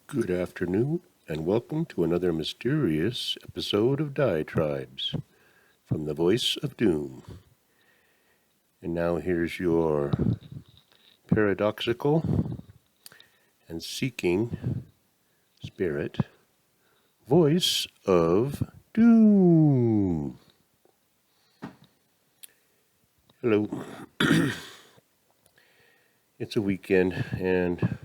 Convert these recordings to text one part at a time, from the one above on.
Good afternoon, and welcome to another mysterious episode of Diatribes from the Voice of Doom. And now here's your paradoxical and seeking spirit, Voice of Doom. Hello. It's a weekend, and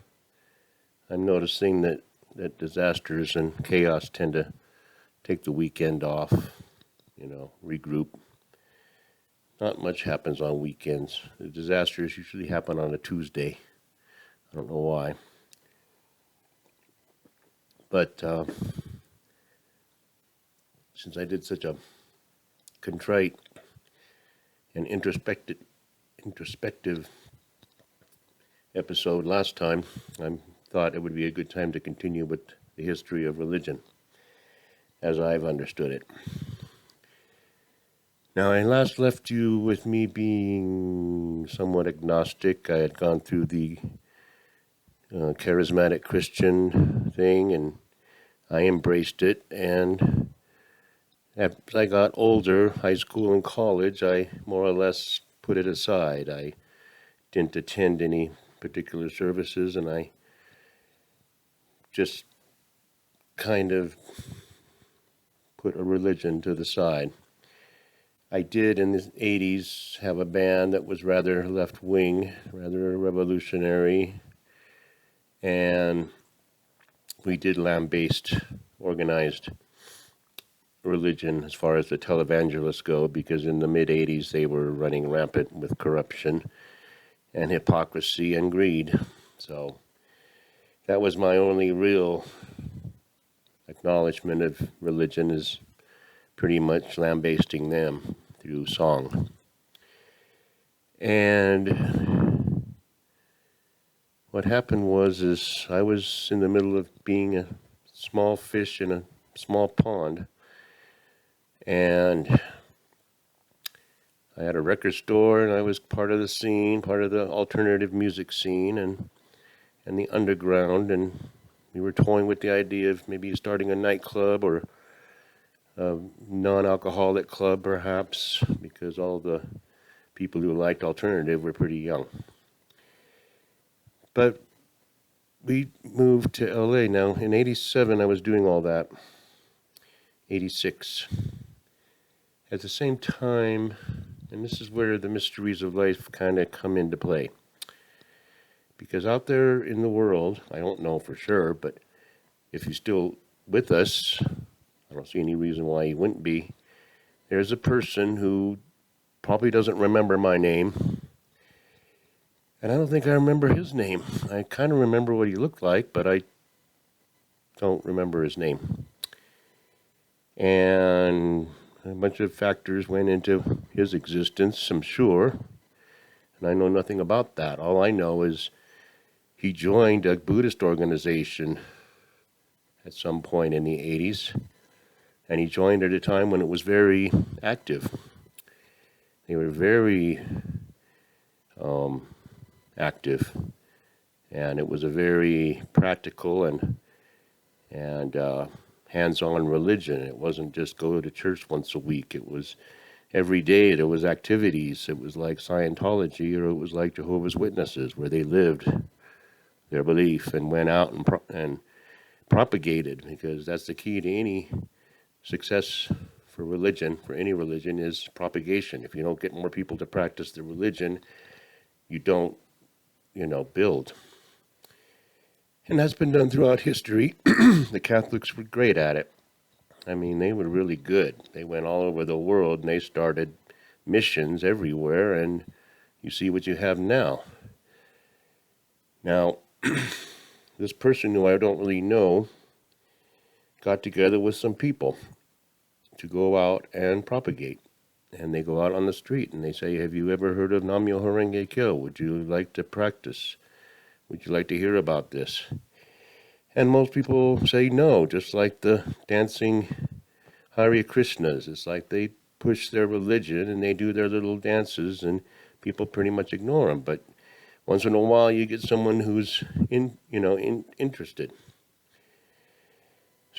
I'm noticing that disasters and chaos tend to take the weekend off, regroup. Not much happens on weekends. The disasters usually happen on a Tuesday. I don't know why. But since I did such a contrite and introspective episode last time, I thought it would be a good time to continue with the history of religion as I've understood it. Now, I last left you with me being somewhat agnostic. I had gone through the charismatic Christian thing, and I embraced it. And as I got older, high school and college, I more or less put it aside. I didn't attend any particular services, and I just kind of put a religion to the side. I did in the 80s have a band that was rather left-wing, rather revolutionary, and we did lambaste organized religion as far as the televangelists go, because in the mid-80s they were running rampant with corruption and hypocrisy and greed. So that was my only real acknowledgement of religion, is pretty much lambasting them through song. And what happened was I was in the middle of being a small fish in a small pond, and I had a record store, and I was part of the scene, part of the alternative music scene and the underground, and we were toying with the idea of maybe starting a nightclub or a non-alcoholic club, perhaps, because all the people who liked alternative were pretty young. But we moved to LA. Now, in 87, I was doing all that. 86. At the same time, and this is where the mysteries of life kind of come into play. Because out there in the world, I don't know for sure, but if you're still with us, I don't see any reason why you wouldn't be. There's a person who probably doesn't remember my name, and I don't think I remember his name. I kind of remember what he looked like, but I don't remember his name. And a bunch of factors went into his existence, I'm sure, and I know nothing about that. All I know is he joined a Buddhist organization at some point in the 80s, and he joined at a time when it was very active. They were very active, and it was a very practical and hands-on religion. It wasn't just go to church once a week. It was every day there was activities. It was like Scientology, or it was like Jehovah's Witnesses, where they lived their belief and went out and propagated, because that's the key to any success for religion, for any religion, is propagation. If you don't get more people to practice the religion, you don't, build. And that's been done throughout history. The Catholics were great at it. I mean, they were really good. They went all over the world, and they started missions everywhere, and you see what you have now. Now, this person who I don't really know got together with some people to go out and propagate. And they go out on the street and they say, have you ever heard of Namyo Horenge Kyo? Would you like to practice? Would you like to hear about this? And most people say no, just like the dancing Hare Krishnas. It's like they push their religion and they do their little dances, and people pretty much ignore them. But once in a while you get someone who's interested.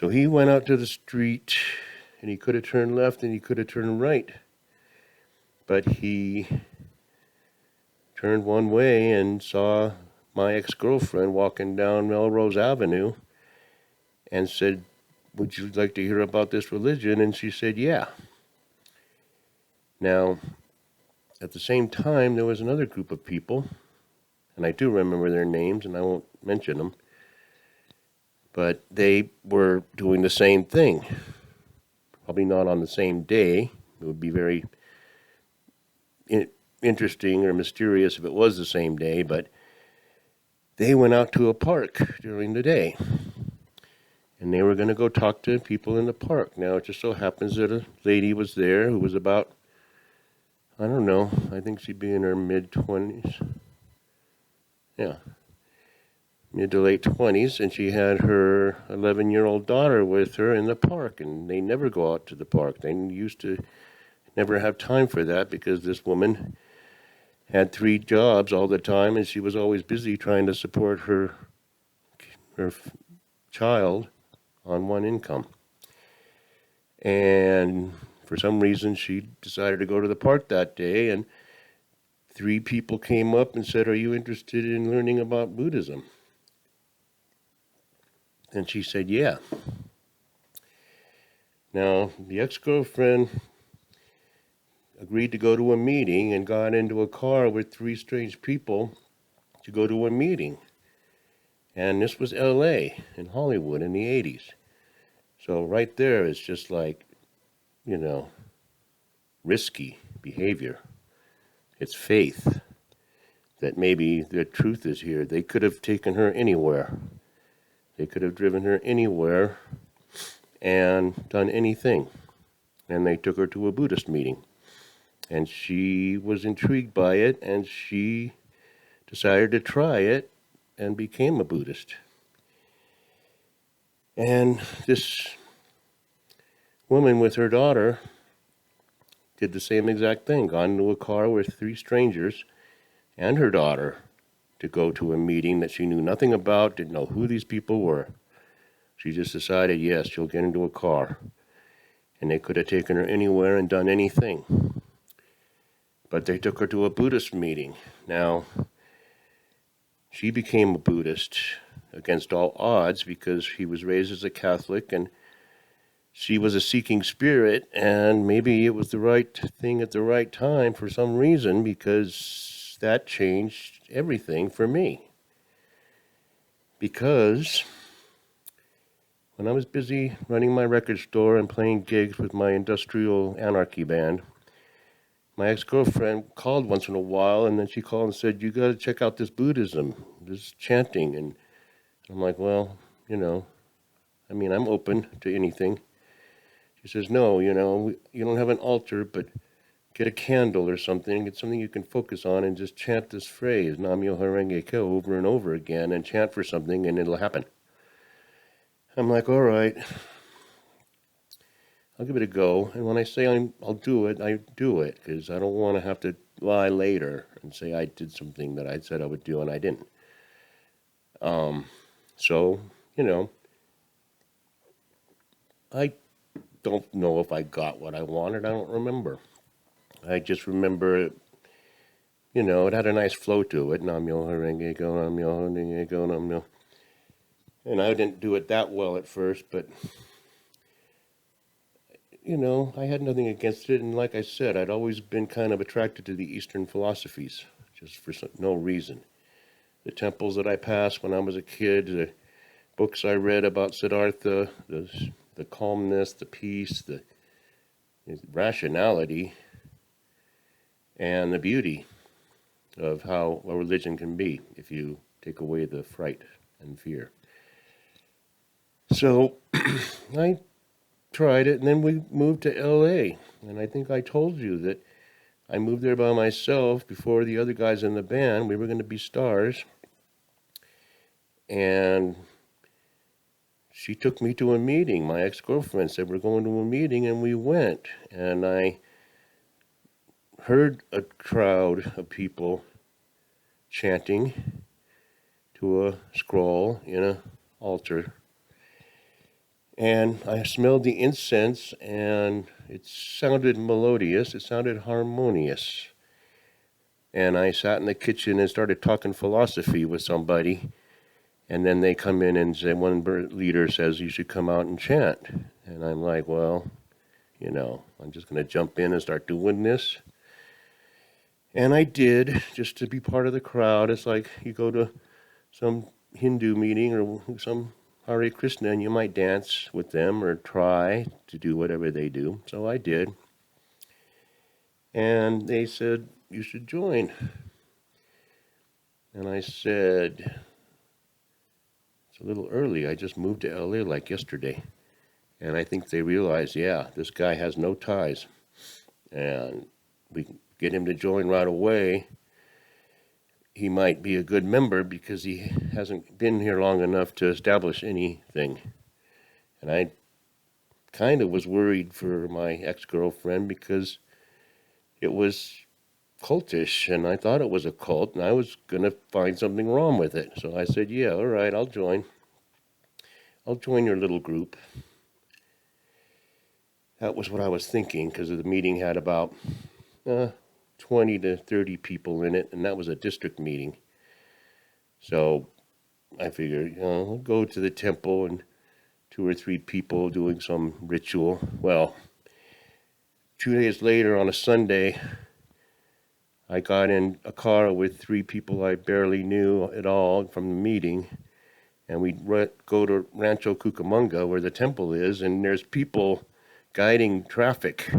So he went out to the street, and he could have turned left and he could have turned right. But he turned one way and saw my ex-girlfriend walking down Melrose Avenue and said, "Would you like to hear about this religion?" And she said, "Yeah." Now, at the same time, there was another group of people, and I do remember their names, and I won't mention them, but they were doing the same thing. Probably not on the same day. It would be very interesting or mysterious if it was the same day, but they went out to a park during the day. And they were going to go talk to people in the park. Now, it just so happens that a lady was there who was about, I don't know, I think she'd be in her mid-20s. Yeah, mid to late 20s. And she had her 11-year-old daughter with her in the park. And they never go out to the park. They used to never have time for that because this woman had 3 jobs all the time. And she was always busy trying to support her child on one income. And for some reason, she decided to go to the park that day, and 3 people came up and said, "Are you interested in learning about Buddhism?" And she said, "Yeah." Now, the ex-girlfriend agreed to go to a meeting and got into a car with 3 strange people to go to a meeting. And this was LA in Hollywood in the 80s. So right there is just like, risky behavior. It's faith that maybe the truth is here. They could have taken her anywhere. They could have driven her anywhere and done anything. And they took her to a Buddhist meeting. And she was intrigued by it, and she decided to try it and became a Buddhist. And this woman with her daughter did the same exact thing, got into a car with 3 strangers and her daughter to go to a meeting that she knew nothing about, didn't know who these people were. She just decided, yes, she'll get into a car. And they could have taken her anywhere and done anything. But they took her to a Buddhist meeting. Now, she became a Buddhist against all odds because she was raised as a Catholic and she was a seeking spirit, and maybe it was the right thing at the right time for some reason, because that changed everything for me. Because when I was busy running my record store and playing gigs with my industrial anarchy band, my ex-girlfriend called once in a while, and then she called and said, "You got to check out this Buddhism, this chanting." And I'm like, well, I'm open to anything. She says, "No, you don't have an altar, but get a candle or something. Get something you can focus on and just chant this phrase, Nam-myoho Renge Kyo, over and over again, and chant for something and it'll happen." I'm like, all right, I'll give it a go. And when I say I'll do it, I do it, because I don't want to have to lie later and say I did something that I said I would do and I didn't. So, I don't know if I got what I wanted. I don't remember. I just remember it, it had a nice flow to it. Nam-myoho Renge Kyo, Nam-myoho Renge Kyo, Nam-myoho. And I didn't do it that well at first, but, I had nothing against it. And like I said, I'd always been kind of attracted to the Eastern philosophies, just for no reason. The temples that I passed when I was a kid, the books I read about Siddhartha, the calmness, the peace, the rationality, and the beauty of how a religion can be if you take away the fright and fear. So I tried it, and then we moved to LA. And I think I told you that I moved there by myself before the other guys in the band. We were going to be stars. And she took me to a meeting. My ex-girlfriend said, "We're going to a meeting," and we went. And I heard a crowd of people chanting to a scroll in an altar. And I smelled the incense, and it sounded melodious, it sounded harmonious. And I sat in the kitchen and started talking philosophy with somebody. And then they come in and say, one leader says, you should come out and chant. And I'm like, well, I'm just going to jump in and start doing this. And I did, just to be part of the crowd. It's like you go to some Hindu meeting or some Hare Krishna and you might dance with them or try to do whatever they do. So I did. And they said, you should join. And I said, it's a little early. I just moved to LA like yesterday. And I think they realized, yeah, this guy has no ties. And we can get him to join right away. He might be a good member because he hasn't been here long enough to establish anything. And I kind of was worried for my ex-girlfriend because it was cultish, and I thought it was a cult, and I was going to find something wrong with it. So I said, yeah, all right, I'll join. I'll join your little group. That was what I was thinking, because the meeting had about 20 to 30 people in it, and that was a district meeting. So I figured, we'll go to the temple and 2 or 3 people doing some ritual. Well, 2 days later on a Sunday, I got in a car with 3 people I barely knew at all from the meeting, and we go to Rancho Cucamonga where the temple is, and there's people guiding traffic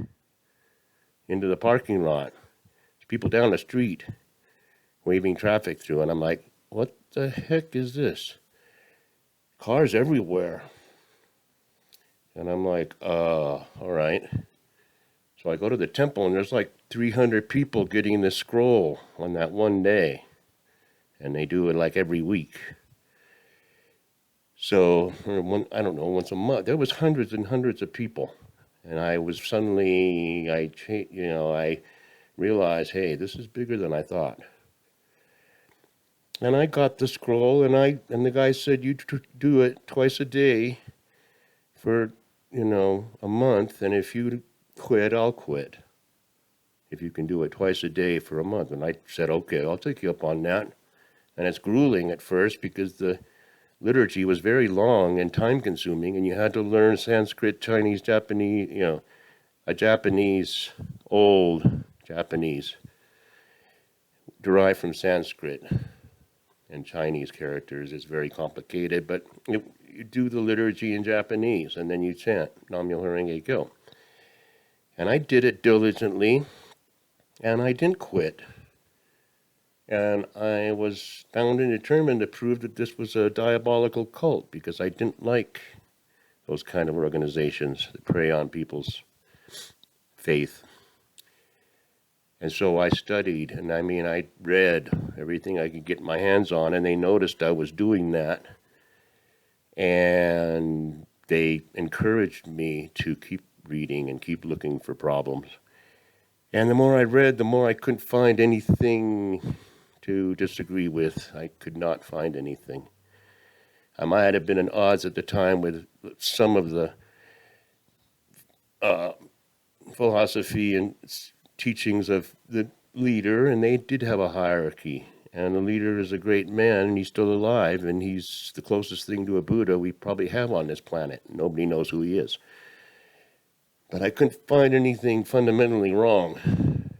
into the parking lot. There's people down the street waving traffic through, and I'm like, what the heck is this? Cars everywhere. And I'm like, all right. So I go to the temple, and there's like 300 people getting the scroll on that one day. And they do it like every week. So, I don't know, once a month. There was hundreds and hundreds of people. And I was suddenly, I realized, hey, this is bigger than I thought. And I got the scroll, and the guy said, you do it twice a day for, a month, and if you quit, I'll quit. If you can do it twice a day for a month. And I said, okay, I'll take you up on that. And it's grueling at first because the liturgy was very long and time-consuming, and you had to learn Sanskrit, Chinese, Japanese, a Japanese, old Japanese, derived from Sanskrit and Chinese characters. Is very complicated, but you do the liturgy in Japanese, and then you chant Nam Myoho Renge Kyo. And I did it diligently, and I didn't quit. And I was bound and determined to prove that this was a diabolical cult, because I didn't like those kind of organizations that prey on people's faith. And so I studied, and I read everything I could get my hands on, and they noticed I was doing that. And they encouraged me to keep reading and keep looking for problems. And the more I read, the more I couldn't find anything to disagree with. I could not find anything. I might have been at odds at the time with some of the philosophy and teachings of the leader, and they did have a hierarchy. And the leader is a great man, and he's still alive, and he's the closest thing to a Buddha we probably have on this planet. Nobody knows who he is. But I couldn't find anything fundamentally wrong.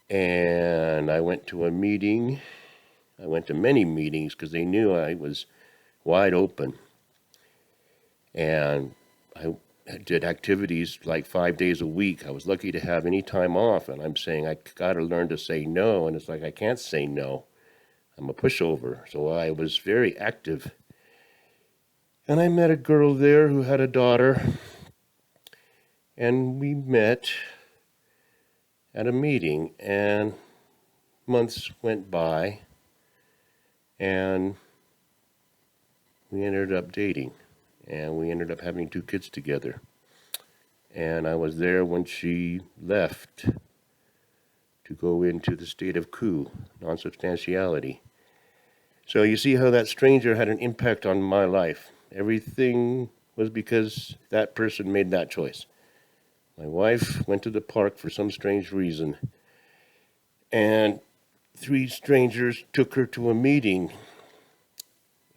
And I went to a meeting. I went to many meetings because they knew I was wide open. And I did activities like 5 days a week. I was lucky to have any time off, and I'm saying I got to learn to say no, and it's like I can't say no. I'm a pushover, so I was very active. And I met a girl there who had a daughter, and we met at a meeting, and months went by, and we ended up dating, and we ended up having 2 kids together. And I was there when she left to go into the state of coup, non-substantiality. So you see how that stranger had an impact on my life. Everything was because that person made that choice. My wife went to the park for some strange reason, and three strangers took her to a meeting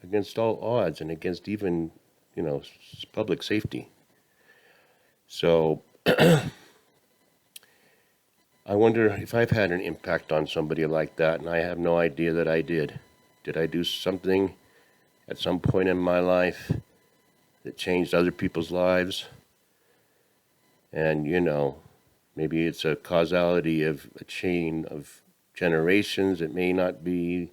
against all odds and against even, public safety. So I wonder if I've had an impact on somebody like that, and I have no idea that I did. Did I do something at some point in my life that changed other people's lives? And, maybe it's a causality of a chain of generations. It may not be,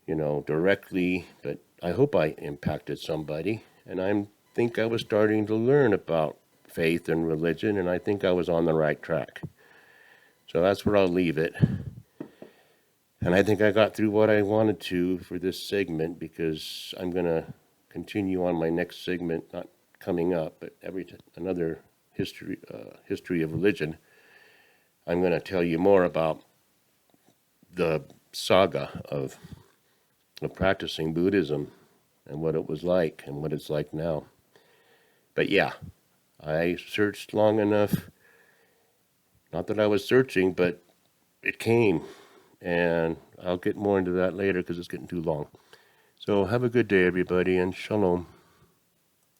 directly, but I hope I impacted somebody. And I think I was starting to learn about faith and religion, and I think I was on the right track. So that's where I'll leave it. And I think I got through what I wanted to for this segment, because I'm going to continue on my next segment, not coming up, but another history of religion. I'm going to tell you more about the saga of practicing Buddhism and what it was like and what it's like now. But yeah, I searched long enough. Not that I was searching, but it came. And I'll get more into that later because it's getting too long. So have a good day, everybody, and shalom.